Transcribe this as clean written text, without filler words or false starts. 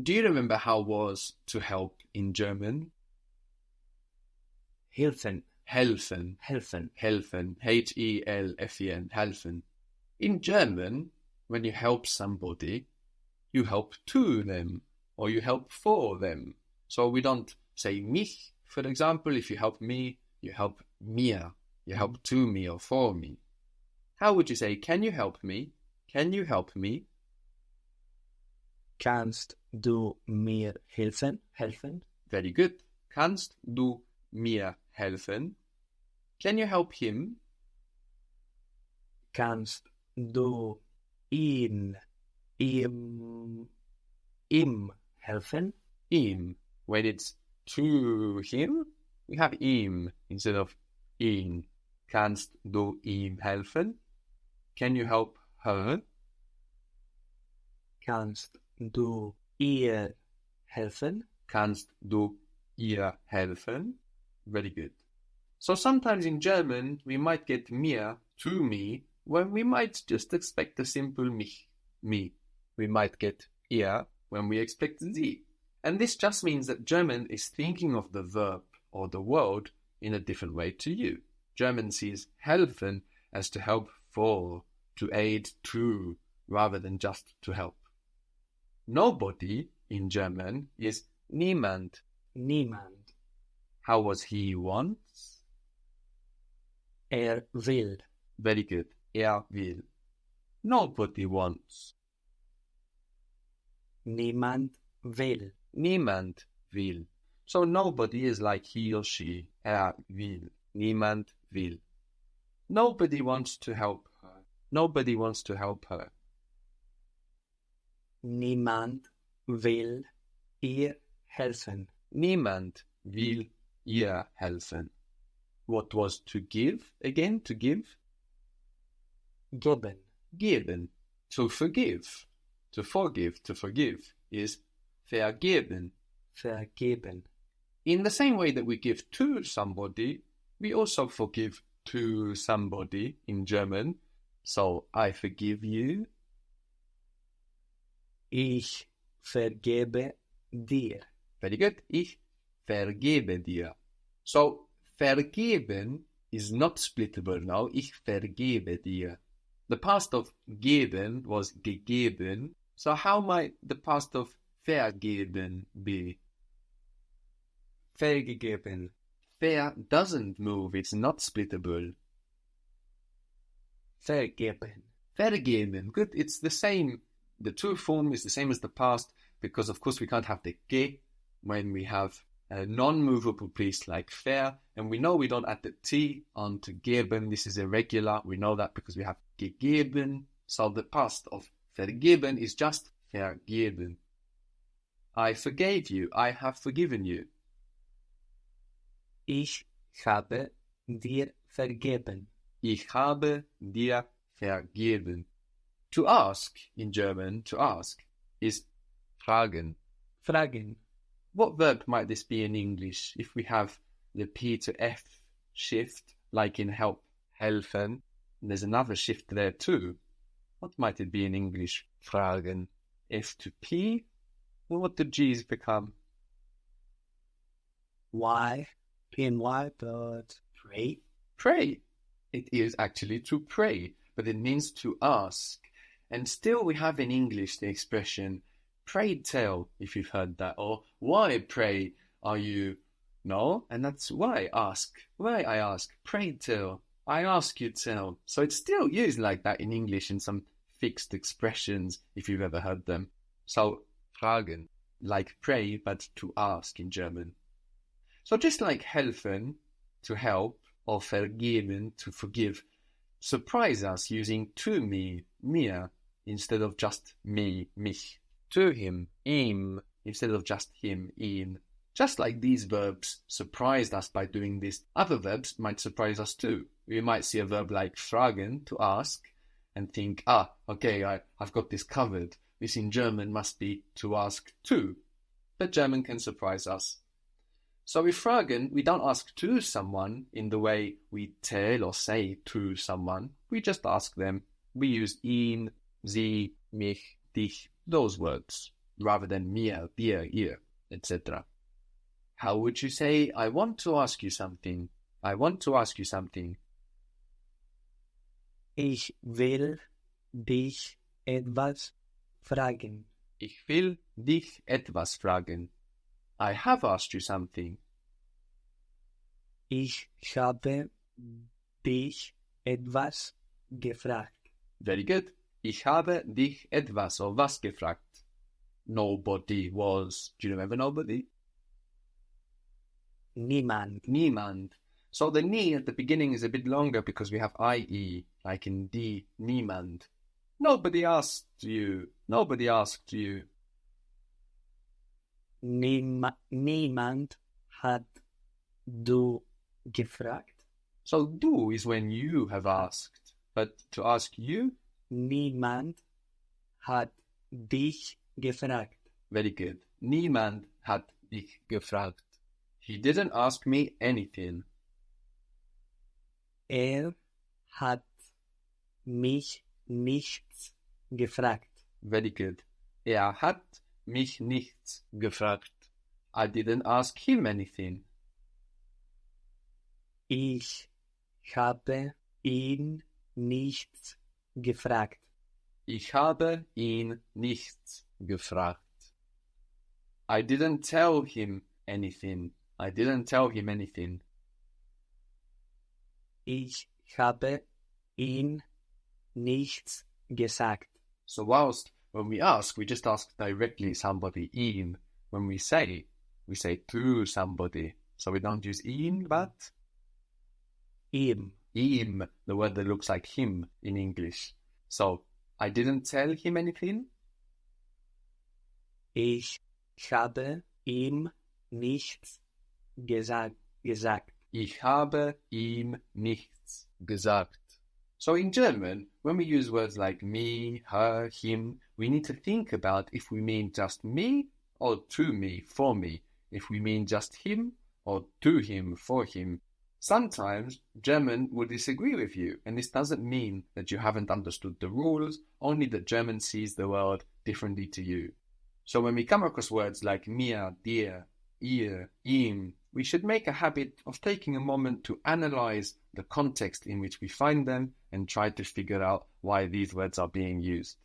Do you remember how was to help in German? Helfen. Helfen. Helfen. Helfen. Helfen. Helfen. In German, when you help somebody, you help to them or you help for them. So we don't say mich, for example. If you help me, you help mir. You help to me or for me. How would you say, can you help me? Can you help me? Kannst du mir helfen? Helfen. Very good. Kannst du mir helfen? Can you help him? Kannst du ihm helfen? Ihm. When it's to him, we have ihm instead of ihn. Kannst du ihm helfen? Can you help her? Kannst du ihr helfen? Kannst du ihr helfen? Very good. So sometimes in German, we might get mir, to me, when we might just expect a simple mich, me. We might get ihr when we expect sie. And this just means that German is thinking of the verb or the word in a different way to you. German sees helfen as to help for, to aid to, rather than just to help. Nobody in German is niemand. Niemand. How was he once? Will. Very good. Will. Nobody wants. Niemand will. Niemand will. So nobody is like he or she. Will. Niemand will. Nobody wants to help her. Nobody wants to help her. Niemand will ihr helfen. Niemand will ihr helfen. What was to give? Again, to give? Geben. Geben. To forgive. To forgive is vergeben. Vergeben. In the same way that we give to somebody, we also forgive to somebody in German. So, I forgive you. Ich vergebe dir. Very good. Ich vergebe dir. So, vergeben is not splittable now. Ich vergebe dir. The past of geben was gegeben. So how might the past of vergeben be? Vergegeben. Ver doesn't move. It's not splittable. Vergeben. Vergeben. Good. It's the same. The true form is the same as the past because, of course, we can't have the ge when we have a non-movable piece like ver, and we know we don't add the t onto geben. This is irregular. We know that because we have gegeben. So the past of vergeben is just vergeben. I forgave you. I have forgiven you. Ich habe dir vergeben. Ich habe dir vergeben. To ask in German, to ask, is fragen. Fragen. What verb might this be in English if we have the P to F shift, like in help, helfen? There's another shift there too. What might it be in English? Fragen. F to P? Well, what do G's become? Y. P and Y, but pray. Pray. It is actually to pray, but it means to ask. And still we have in English the expression, pray tell, if you've heard that, or why pray are you? No, and that's why ask. Why I ask, pray tell. I ask you tell. So it's still used like that in English in some fixed expressions, if you've ever heard them. So fragen, like pray, but to ask in German. So just like helfen, to help, or vergeben, to forgive, surprise us using to me, mir, instead of just me, mich. To him, ihm, instead of just him, ihn. Just like these verbs surprised us by doing this, other verbs might surprise us too. We might see a verb like fragen, to ask, and think, okay, I've got this covered. This in German must be to ask too. But German can surprise us. So with fragen, we don't ask to someone in the way we tell or say to someone. We just ask them. We use ihn, sie, mich, dich, those words. rather than mir, dir, ihr, etc. How would you say, I want to ask you something? I want to ask you something. Ich will dich etwas fragen. Ich will dich etwas fragen. I have asked you something. Ich habe dich etwas gefragt. Very good. Ich habe dich etwas or was gefragt. Nobody was. Do you remember nobody? Niemand. Niemand. So the ni at the beginning is a bit longer because we have IE, like in die, niemand. Nobody asked you. Nobody asked you. Niemand hat du gefragt. So du is when you have asked. But to ask you? Niemand hat dich gefragt. Very good. Niemand hat dich gefragt. He didn't ask me anything. Hat mich nichts gefragt. Very good. Hat mich nichts gefragt. I didn't ask him anything. Ich habe ihn nichts gefragt. Ich habe ihn nichts gefragt. I didn't tell him anything. I didn't tell him anything. Ich habe ihn nichts gesagt. So whilst when we ask, we just ask directly somebody ihn. When we say to somebody. So we don't use ihn, but Ihm. ihm, the word that looks like him in English. So, I didn't tell him anything. Ich habe ihm nichts gesagt. Ich habe ihm nichts gesagt. So in German, when we use words like me, her, him, we need to think about if we mean just me or to me, for me. If we mean just him or to him, for him. Sometimes German will disagree with you, and this doesn't mean that you haven't understood the rules, only that German sees the world differently to you. So when we come across words like mir, dir, ihr, ihm, we should make a habit of taking a moment to analyze the context in which we find them and try to figure out why these words are being used.